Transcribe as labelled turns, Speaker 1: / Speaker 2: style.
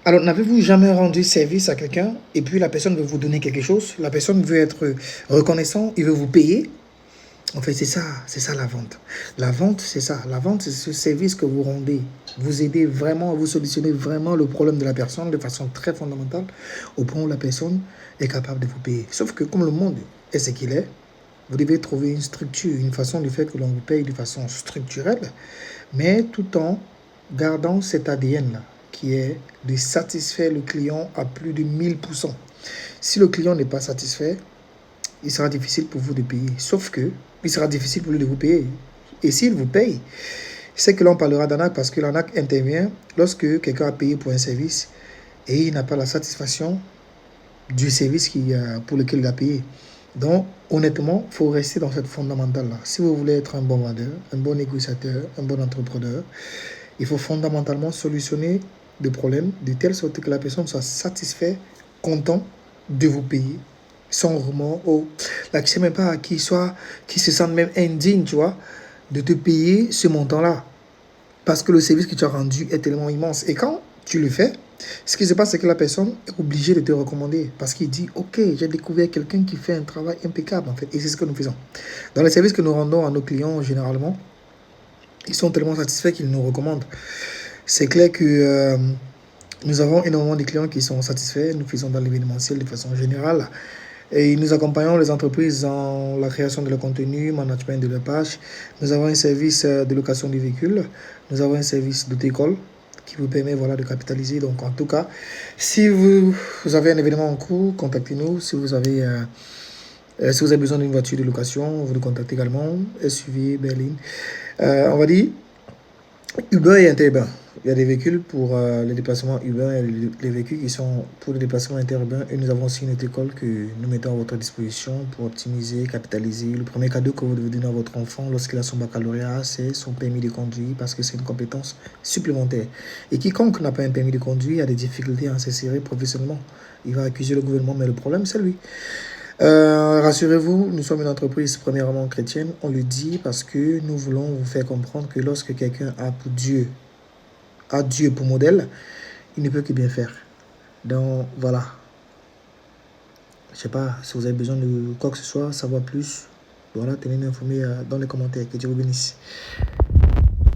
Speaker 1: Alors, n'avez-vous jamais rendu service à quelqu'un et puis la personne veut vous donner quelque chose? La personne veut être reconnaissant, il veut vous payer. En fait, c'est ça la vente. La vente, c'est ça. La vente, c'est ce service que vous rendez. Vous aidez vraiment, vous solutionnez vraiment le problème de la personne de façon très fondamentale au point où la personne est capable de vous payer. Sauf que comme le monde est ce qu'il est, vous devez trouver une structure, une façon de faire que l'on vous paye de façon structurelle, mais tout en gardant cet ADN-là, qui est de satisfaire le client à plus de 1000%. Si le client n'est pas satisfait, il sera difficile pour vous de payer. Sauf que, il sera difficile pour lui de vous payer. Et s'il vous paye, c'est que l'on parlera d'arnaque parce que l'arnaque intervient lorsque quelqu'un a payé pour un service et il n'a pas la satisfaction du service pour lequel il a payé. Donc, honnêtement, il faut rester dans cette fondamentale-là. Si vous voulez être un bon vendeur, un bon négociateur, un bon entrepreneur, il faut fondamentalement solutionner des problèmes de telle sorte que la personne soit satisfaite, content de vous payer, sans remords. Là, je ne sais même pas qui se sente même indigne, tu vois, de te payer ce montant-là. Parce que le service que tu as rendu est tellement immense. Et quand tu le fais, ce qui se passe, c'est que la personne est obligée de te recommander. Parce qu'il dit, OK, j'ai découvert quelqu'un qui fait un travail impeccable, en fait. Et c'est ce que nous faisons. Dans les services que nous rendons à nos clients, généralement, ils sont tellement satisfaits qu'ils nous recommandent. C'est clair que nous avons énormément de clients qui sont satisfaits. Nous faisons dans l'événementiel de façon générale. Et nous accompagnons les entreprises dans la création de leur contenu, management de leur page. Nous avons un service de location de véhicules. Nous avons un service d'auto-école qui vous permet voilà, de capitaliser. Donc, en tout cas, si vous avez un événement en cours, contactez-nous. Si vous avez besoin d'une voiture de location, vous nous contactez également. SUV, berline. On va dire Uber et interurbain. Il y a des véhicules pour les déplacements urbains et les véhicules qui sont pour les déplacements interurbains. Et nous avons aussi une école que nous mettons à votre disposition pour optimiser, capitaliser. Le premier cadeau que vous devez donner à votre enfant lorsqu'il a son baccalauréat, c'est son permis de conduire parce que c'est une compétence supplémentaire. Et quiconque n'a pas un permis de conduire a des difficultés à s'insérer professionnellement. Il va accuser le gouvernement, mais le problème, c'est lui. Rassurez-vous, nous sommes une entreprise premièrement chrétienne. On le dit parce que nous voulons vous faire comprendre que lorsque quelqu'un a Dieu pour modèle, il ne peut que bien faire. Donc voilà. Je sais pas si vous avez besoin de quoi que ce soit, savoir plus. Voilà, tenez-nous informés dans les commentaires. Que Dieu vous bénisse.